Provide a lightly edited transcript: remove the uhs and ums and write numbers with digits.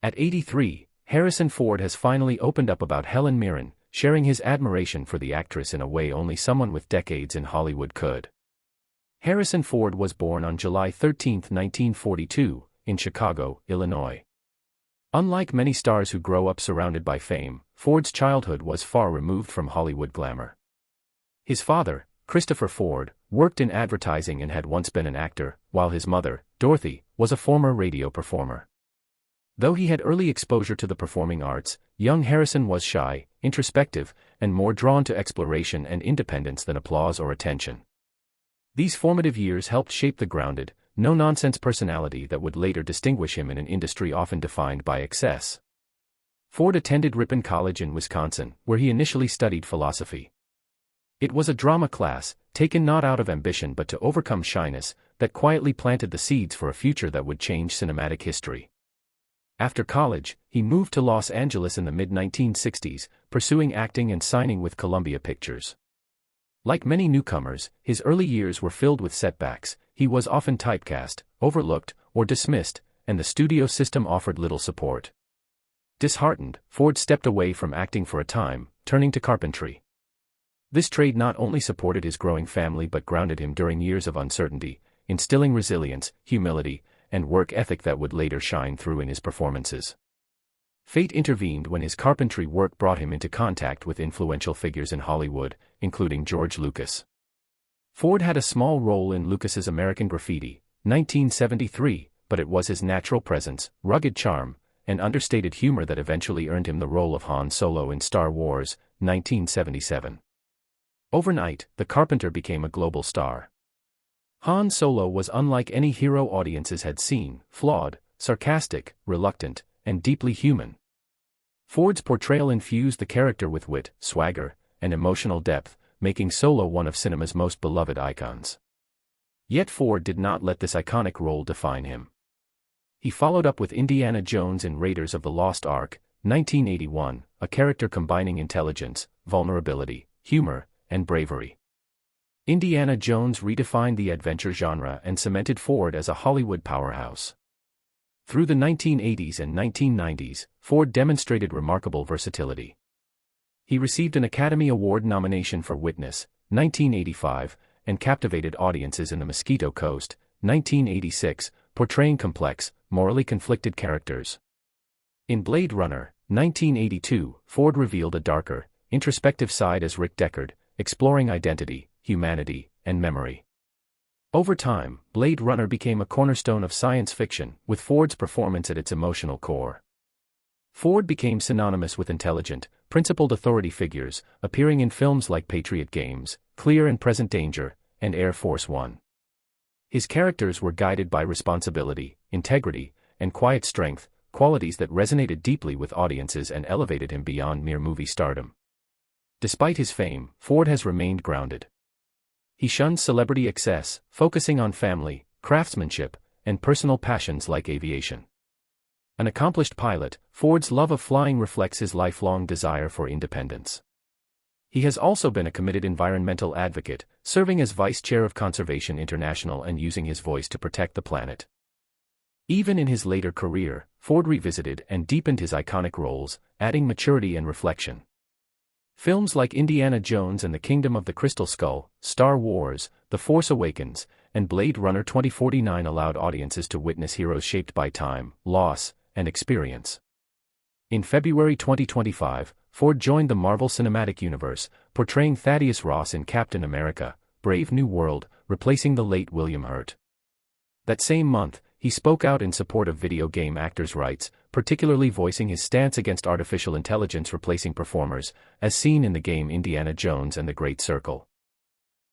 At 83, Harrison Ford has finally opened up about Helen Mirren, sharing his admiration for the actress in a way only someone with decades in Hollywood could. Harrison Ford was born on July 13, 1942, in Chicago, Illinois. Unlike many stars who grow up surrounded by fame, Ford's childhood was far removed from Hollywood glamour. His father, Christopher Ford, worked in advertising and had once been an actor, while his mother, Dorothy, was a former radio performer. Though he had early exposure to the performing arts, young Harrison was shy, introspective, and more drawn to exploration and independence than applause or attention. These formative years helped shape the grounded, no-nonsense personality that would later distinguish him in an industry often defined by excess. Ford attended Ripon College in Wisconsin, where he initially studied philosophy. It was a drama class, taken not out of ambition but to overcome shyness, that quietly planted the seeds for a future that would change cinematic history. After college, he moved to Los Angeles in the mid-1960s, pursuing acting and signing with Columbia Pictures. Like many newcomers, his early years were filled with setbacks. He was often typecast, overlooked, or dismissed, and the studio system offered little support. Disheartened, Ford stepped away from acting for a time, turning to carpentry. This trade not only supported his growing family but grounded him during years of uncertainty, instilling resilience, humility, and work ethic that would later shine through in his performances. Fate intervened when his carpentry work brought him into contact with influential figures in Hollywood, including George Lucas. Ford had a small role in Lucas's American Graffiti, 1973, but it was his natural presence, rugged charm, and understated humor that eventually earned him the role of Han Solo in Star Wars, 1977. Overnight, the Carpenter became a global star. Han Solo was unlike any hero audiences had seen, flawed, sarcastic, reluctant, and deeply human. Ford's portrayal infused the character with wit, swagger, and emotional depth, making Solo one of cinema's most beloved icons. Yet Ford did not let this iconic role define him. He followed up with Indiana Jones in Raiders of the Lost Ark, 1981, a character combining intelligence, vulnerability, humor, and bravery. Indiana Jones redefined the adventure genre and cemented Ford as a Hollywood powerhouse. Through the 1980s and 1990s, Ford demonstrated remarkable versatility. He received an Academy Award nomination for Witness, 1985, and captivated audiences in The Mosquito Coast, 1986, portraying complex, morally conflicted characters. In Blade Runner, 1982, Ford revealed a darker, introspective side as Rick Deckard, exploring identity, humanity, and memory. Over time, Blade Runner became a cornerstone of science fiction, with Ford's performance at its emotional core. Ford became synonymous with intelligent, principled authority figures, appearing in films like Patriot Games, Clear and Present Danger, and Air Force One. His characters were guided by responsibility, integrity, and quiet strength, qualities that resonated deeply with audiences and elevated him beyond mere movie stardom. Despite his fame, Ford has remained grounded. He shunned celebrity excess, focusing on family, craftsmanship, and personal passions like aviation. An accomplished pilot, Ford's love of flying reflects his lifelong desire for independence. He has also been a committed environmental advocate, serving as vice chair of Conservation International and using his voice to protect the planet. Even in his later career, Ford revisited and deepened his iconic roles, adding maturity and reflection. Films like Indiana Jones and the Kingdom of the Crystal Skull, Star Wars, The Force Awakens, and Blade Runner 2049 allowed audiences to witness heroes shaped by time, loss, and experience. In February 2025, Ford joined the Marvel Cinematic Universe, portraying Thaddeus Ross in Captain America, Brave New World, replacing the late William Hurt. That same month, he spoke out in support of video game actors' rights, particularly voicing his stance against artificial intelligence replacing performers, as seen in the game Indiana Jones and the Great Circle.